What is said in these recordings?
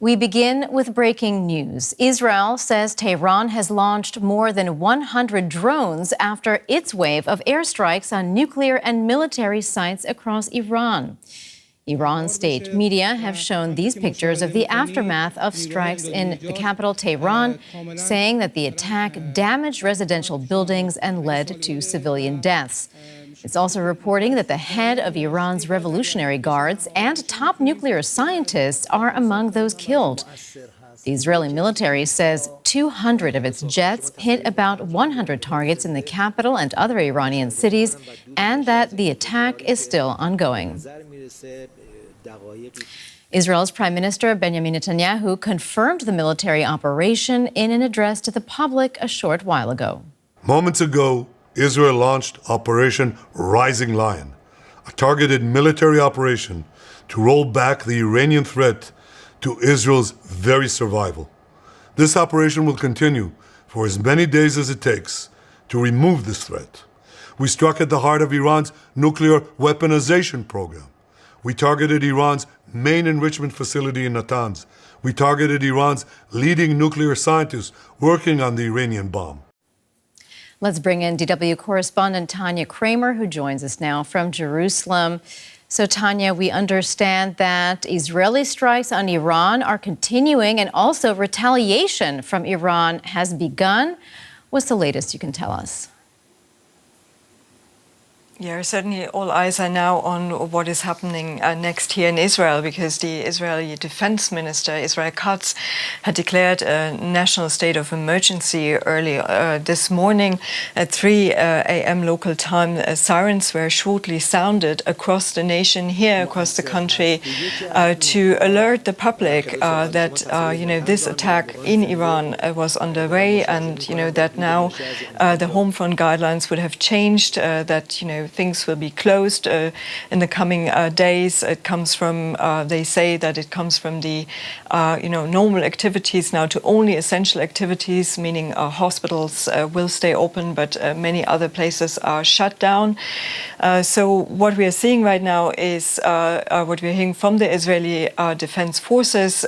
We begin with breaking news. Israel says Tehran has launched more than 100 drones after its wave of airstrikes on nuclear and military sites across Iran. Iran state media have shown these pictures of the aftermath of strikes in the capital, Tehran, saying that the attack damaged residential buildings and led to civilian deaths. It's also reporting that the head of Iran's Revolutionary Guards and top nuclear scientists are among those killed. The Israeli military says 200 of its jets hit about 100 targets in the capital and other Iranian cities, and that the attack is still ongoing. Israel's Prime Minister Benjamin Netanyahu confirmed the military operation in an address to the public a short while ago. Moments ago, Israel launched Operation Rising Lion, a targeted military operation to roll back the Iranian threat to Israel's very survival. This operation will continue for as many days as it takes to remove this threat. We struck at the heart of Iran's nuclear weaponization program. We targeted Iran's main enrichment facility in Natanz. We targeted Iran's leading nuclear scientists working on the Iranian bomb. Let's bring in DW correspondent Tania Krämer, who joins us now from Jerusalem. So, Tania, we understand that Israeli strikes on Iran are continuing, and also retaliation from Iran has begun. What's the latest you can tell us? Yeah, certainly all eyes are now on what is happening next here in Israel, because the Israeli Defense Minister, Israel Katz, had declared a national state of emergency early this morning at 3 a.m. local time. Sirens were shortly sounded across the nation, here across the country, to alert the public that this attack in Iran was underway, and that now the home front guidelines would have changed, that things will be closed in the coming days. It comes from, they say that it comes from the, normal activities now to only essential activities, meaning hospitals will stay open, but many other places are shut down. So what we are seeing right now is what we're hearing from the Israeli Defense Forces.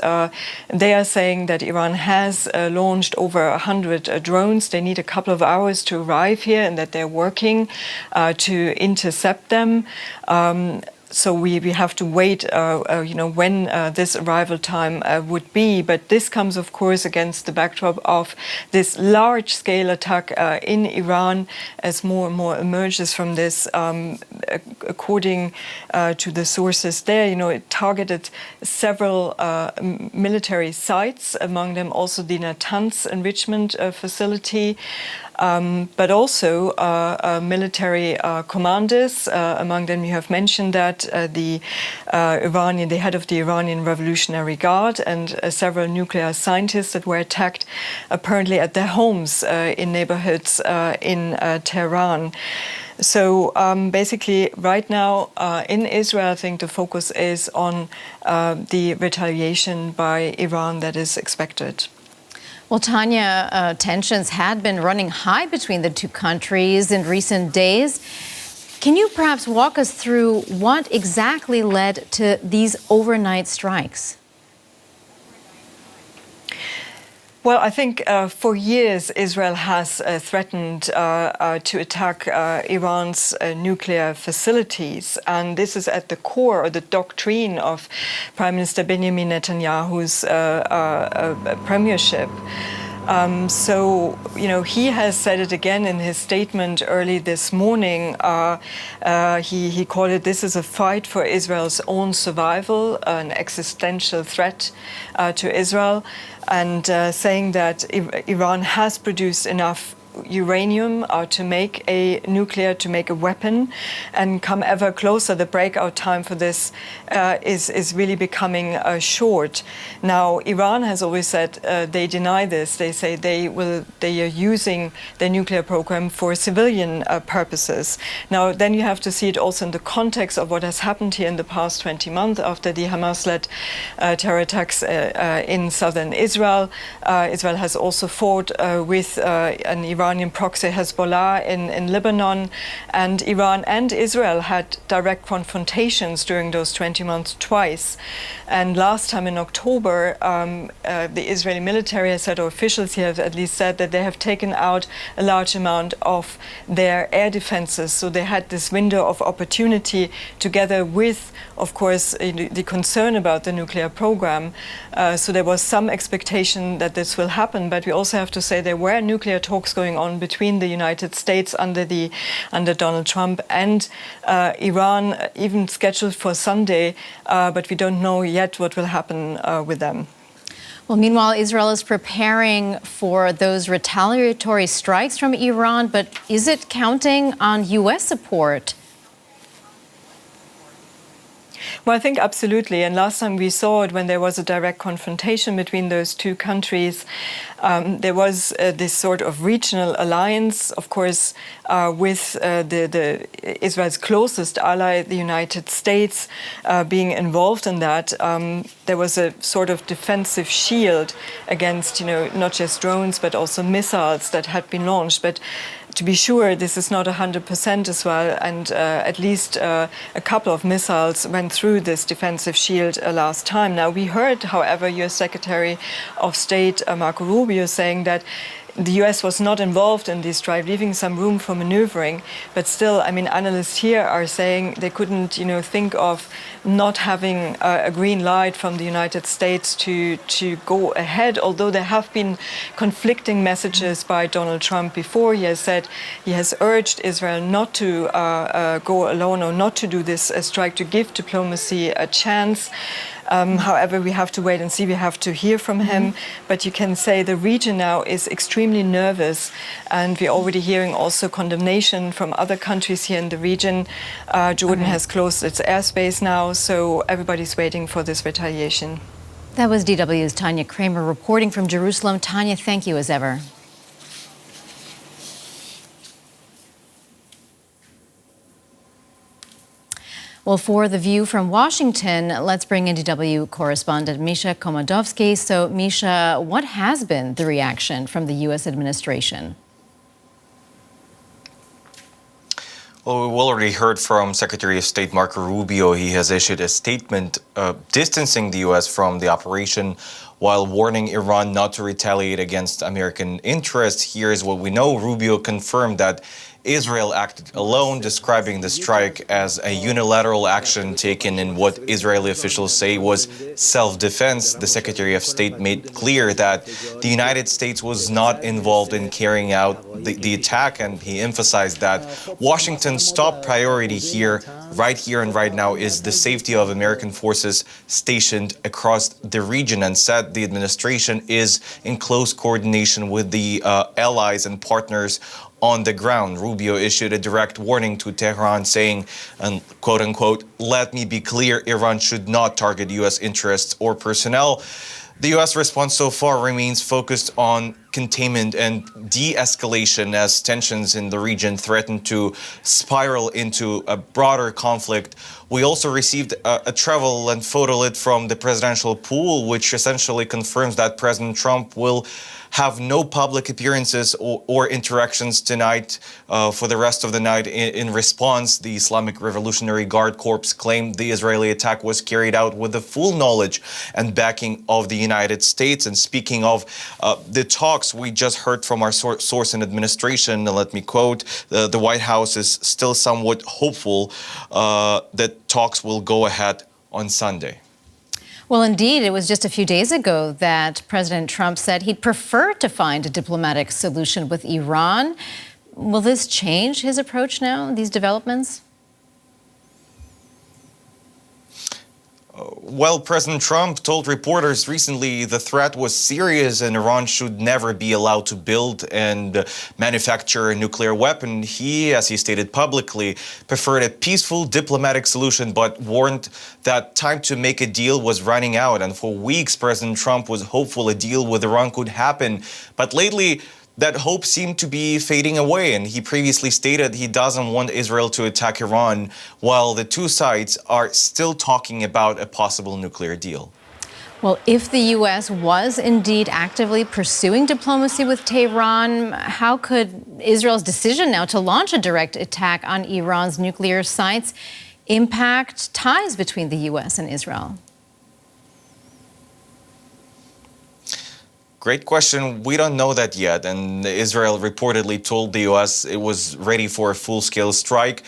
They are saying that Iran has launched over 100 drones. They need a couple of hours to arrive here, and that they're working to intercept them. So we have to wait, when this arrival time would be. But this comes, of course, against the backdrop of this large-scale attack in Iran, as more and more emerges from this. According to the sources there, it targeted several military sites, among them also the Natanz enrichment facility. But also military commanders. Among them, you have mentioned that the head of the Iranian Revolutionary Guard, and several nuclear scientists that were attacked, apparently at their homes in neighborhoods in Tehran. So basically, right now in Israel, I think the focus is on the retaliation by Iran that is expected. Well, Tania, tensions had been running high between the two countries in recent days. Can you perhaps walk us through what exactly led to these overnight strikes? Well, I think for years Israel has threatened to attack Iran's nuclear facilities, and this is at the core of the doctrine of Prime Minister Benjamin Netanyahu's premiership. So, he has said it again in his statement early this morning. He called it, this is a fight for Israel's own survival, an existential threat to Israel, and saying that Iran has produced enough uranium to make a weapon, and come ever closer. The breakout time for this is really becoming short. Now, Iran has always said they deny this. They say they are using their nuclear program for civilian purposes. Now, then you have to see it also in the context of what has happened here in the past 20 months after the Hamas-led terror attacks in southern Israel. Israel has also fought with an Iranian Iranian proxy Hezbollah in Lebanon. And Iran and Israel had direct confrontations during those 20 months twice. And last time in October, the Israeli military has said, or officials here have at least said, that they have taken out a large amount of their air defenses. So they had this window of opportunity, together with, of course, the concern about the nuclear program. So there was some expectation that this will happen, but we also have to say there were nuclear talks going on between the United States under Donald Trump and Iran, even scheduled for Sunday, but we don't know yet what will happen with them. Well, meanwhile, Israel is preparing for those retaliatory strikes from Iran, but is it counting on U.S. support? Well, I think absolutely. And last time we saw it, when there was a direct confrontation between those two countries, there was this sort of regional alliance, of course, with the Israel's closest ally, the United States, being involved in that. There was a sort of defensive shield against, not just drones, but also missiles that had been launched. But to be sure, this is not 100% as well, and at least a couple of missiles went through this defensive shield last time. Now, we heard, however, U.S. Secretary of State Marco Rubio saying that the U.S. was not involved in this strike, leaving some room for maneuvering. But still, I mean, analysts here are saying they couldn't, think of not having a green light from the United States to go ahead, although there have been conflicting messages by Donald Trump before. He has said he has urged Israel not to go alone or not to do this strike, to give diplomacy a chance. However, we have to wait and see. We have to hear from him. But you can say the region now is extremely nervous, and we're already hearing also condemnation from other countries here in the region. Jordan has closed its airspace now, so everybody's waiting for this retaliation. That was DW's Tania Krämer reporting from Jerusalem. Tania, thank you as ever. Well, for The View from Washington, let's bring in DW correspondent Misha Komadovsky. So, Misha, what has been the reaction from the U.S. administration? Well, we've already heard from Secretary of State Marco Rubio. He has issued a statement distancing the U.S. from the operation while warning Iran not to retaliate against American interests. Here's what we know. Rubio confirmed that Israel acted alone, describing the strike as a unilateral action taken in what Israeli officials say was self-defense. The Secretary of State made clear that the United States was not involved in carrying out the attack, and he emphasized that Washington's top priority here and right now is the safety of American forces stationed across the region, and said the administration is in close coordination with the allies and partners on the ground. Rubio issued a direct warning to Tehran saying, and quote unquote, "Let me be clear, Iran should not target U.S. interests or personnel." The U.S. response so far remains focused on containment and de-escalation as tensions in the region threaten to spiral into a broader conflict. We also received a travel and photo lit from the presidential pool, which essentially confirms that President Trump will have no public appearances or interactions tonight for the rest of the night. In response, the Islamic Revolutionary Guard Corps claimed the Israeli attack was carried out with the full knowledge and backing of the United States. And speaking of the talks, we just heard from our source in administration, let me quote, the White House is still somewhat hopeful that talks will go ahead on Sunday. Well, indeed, it was just a few days ago that President Trump said he'd prefer to find a diplomatic solution with Iran. Will this change his approach now, these developments? Well, President Trump told reporters recently the threat was serious and Iran should never be allowed to build and manufacture a nuclear weapon. He, as he stated publicly, preferred a peaceful diplomatic solution, but warned that time to make a deal was running out. And for weeks, President Trump was hopeful a deal with Iran could happen. But lately, that hope seemed to be fading away, and he previously stated he doesn't want Israel to attack Iran, while the two sides are still talking about a possible nuclear deal. Well, if the U.S. was indeed actively pursuing diplomacy with Tehran, how could Israel's decision now to launch a direct attack on Iran's nuclear sites impact ties between the U.S. and Israel? Great question. We don't know that yet. And Israel reportedly told the U.S. it was ready for a full-scale strike.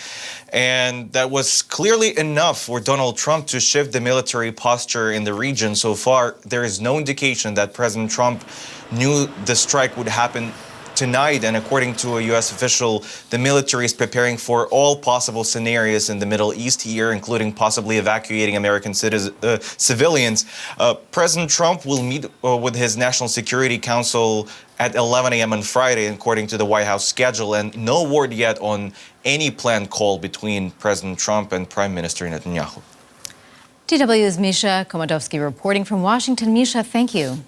And that was clearly enough for Donald Trump to shift the military posture in the region. So far, there is no indication that President Trump knew the strike would happen tonight. And according to a U.S. official, the military is preparing for all possible scenarios in the Middle East here, including possibly evacuating American civilians. President Trump will meet with his National Security Council at 11 a.m. on Friday, according to the White House schedule, and no word yet on any planned call between President Trump and Prime Minister Netanyahu. DW's Misha Komadovsky reporting from Washington. Misha, thank you.